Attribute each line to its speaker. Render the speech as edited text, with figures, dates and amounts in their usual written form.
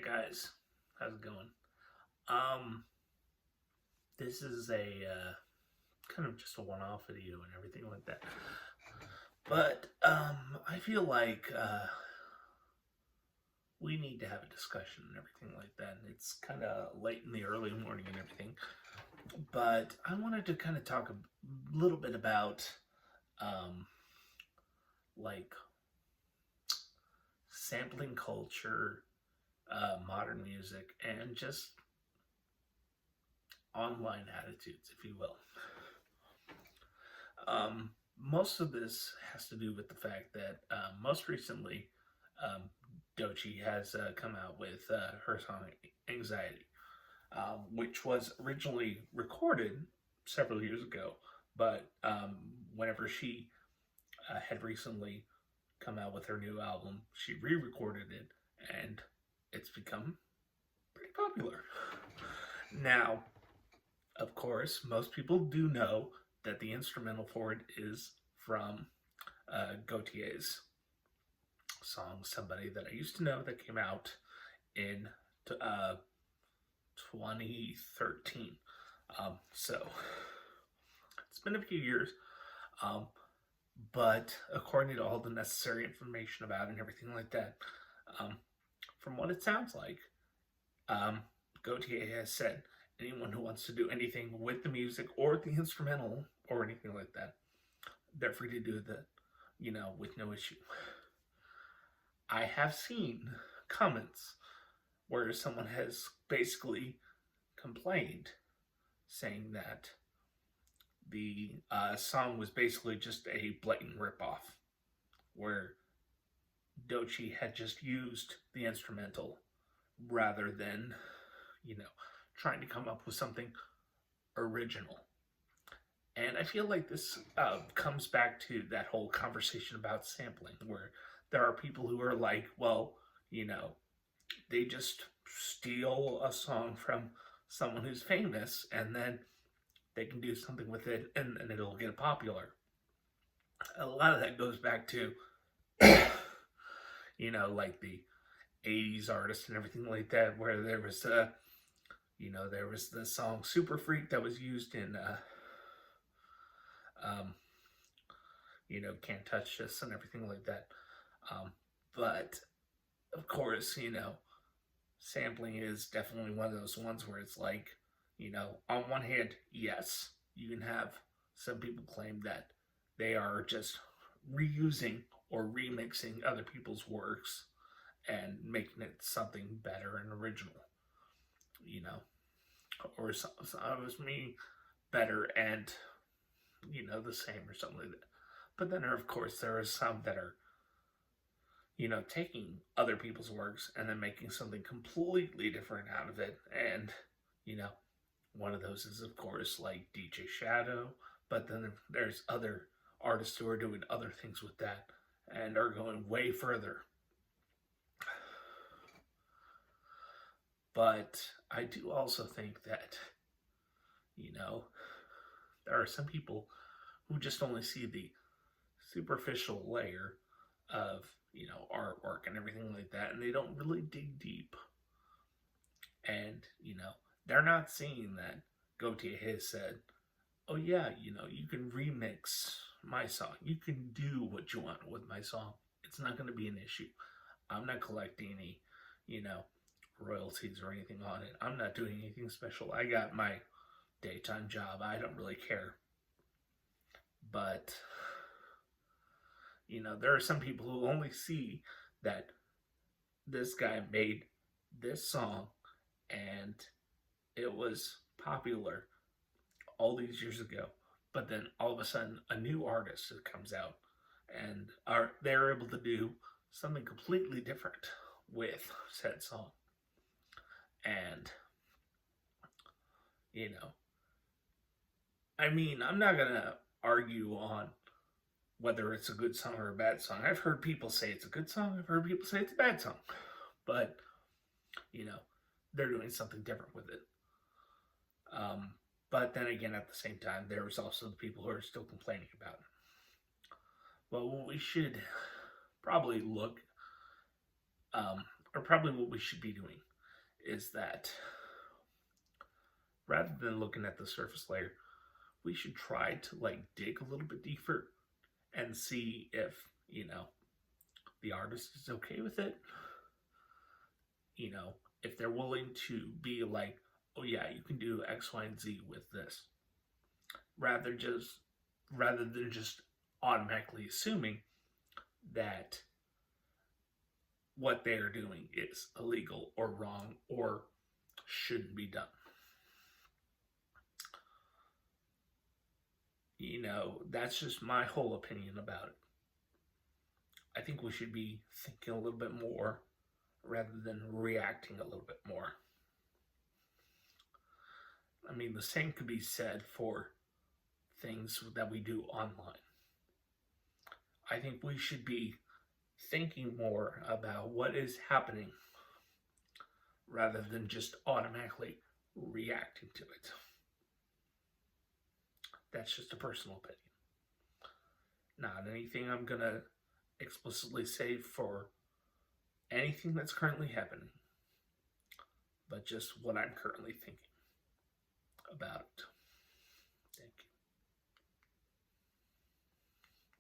Speaker 1: Guys, how's it going? Um, this is a kind of just a one-off video and everything like that. But I feel like we need to have a discussion and everything like that. And it's kind of late in the early morning and everything, but I wanted to kind of talk a little bit about um, like sampling culture, modern music, and just online attitudes, if you will. Most of this has to do with the fact that most recently, um, Doechii has come out with her song Anxiety, which was originally recorded several years ago, but whenever she had recently come out with her new album, she re recorded it and it's become pretty popular. Now, of course, most people do know that the instrumental for it is from Doechii's song "Somebody That I Used to Know" that came out in uh, 2013. So it's been a few years, um, but according to all the necessary information about it and everything like that, um, from what it sounds like, um, Doechii has said anyone who wants to do anything with the music or the instrumental or anything like that, they're free to do that, with no issue. I have seen comments where someone has basically complained saying that the song was basically just a blatant ripoff, where Doechii had just used the instrumental rather than, trying to come up with something original. And I feel like this comes back to that whole conversation about sampling, where there are people who are like, well, they just steal a song from someone who's famous and then they can do something with it and then it'll get popular. A lot of that goes back to, like the 80s artists and everything like that, where there was, there was the song Super Freak that was used in, Can't Touch This and everything like that. But, of course, sampling is definitely one of those ones where it's like, on one hand, yes, you can have some people claim that they are just reusing or remixing other people's works and making it something better and original, or it was me better and, the same or something like that. But then, of course, there are some that are, taking other people's works and then making something completely different out of it. And, one of those is, of course, like DJ Shadow. But then there's other artists who are doing other things with that and are going way further. But I do also think that, there are some people who just only see the superficial layer of, artwork and everything like that, and they don't really dig deep. And, they're not seeing that Doechii has said, oh yeah, you can remix my song. You can do what you want with my song. It's not going to be an issue. I'm not collecting any, royalties or anything on it. I'm not doing anything special. I got my daytime job. I don't really care. But, there are some people who only see that this guy made this song and it was popular all these years ago. But then all of a sudden, a new artist comes out and they're able to do something completely different with said song. And, I'm not going to argue on whether it's a good song or a bad song. I've heard people say it's a good song. I've heard people say it's a bad song. But, they're doing something different with it. But then again, at the same time, there's also the people who are still complaining about it. But what we should probably look, or probably what we should be doing, is that rather than looking at the surface layer, we should try to like dig a little bit deeper and see if, the artist is okay with it. If they're willing to be like, oh yeah, you can do X, Y, and Z with this, rather just rather than just automatically assuming that what they are doing is illegal or wrong or shouldn't be done. That's just my whole opinion about it. I think we should be thinking a little bit more rather than reacting a little bit more. I mean, the same could be said for things that we do online. I think we should be thinking more about what is happening rather than just automatically reacting to it. That's just a personal opinion. Not anything I'm going to explicitly say for anything that's currently happening, but just what I'm currently thinking about it.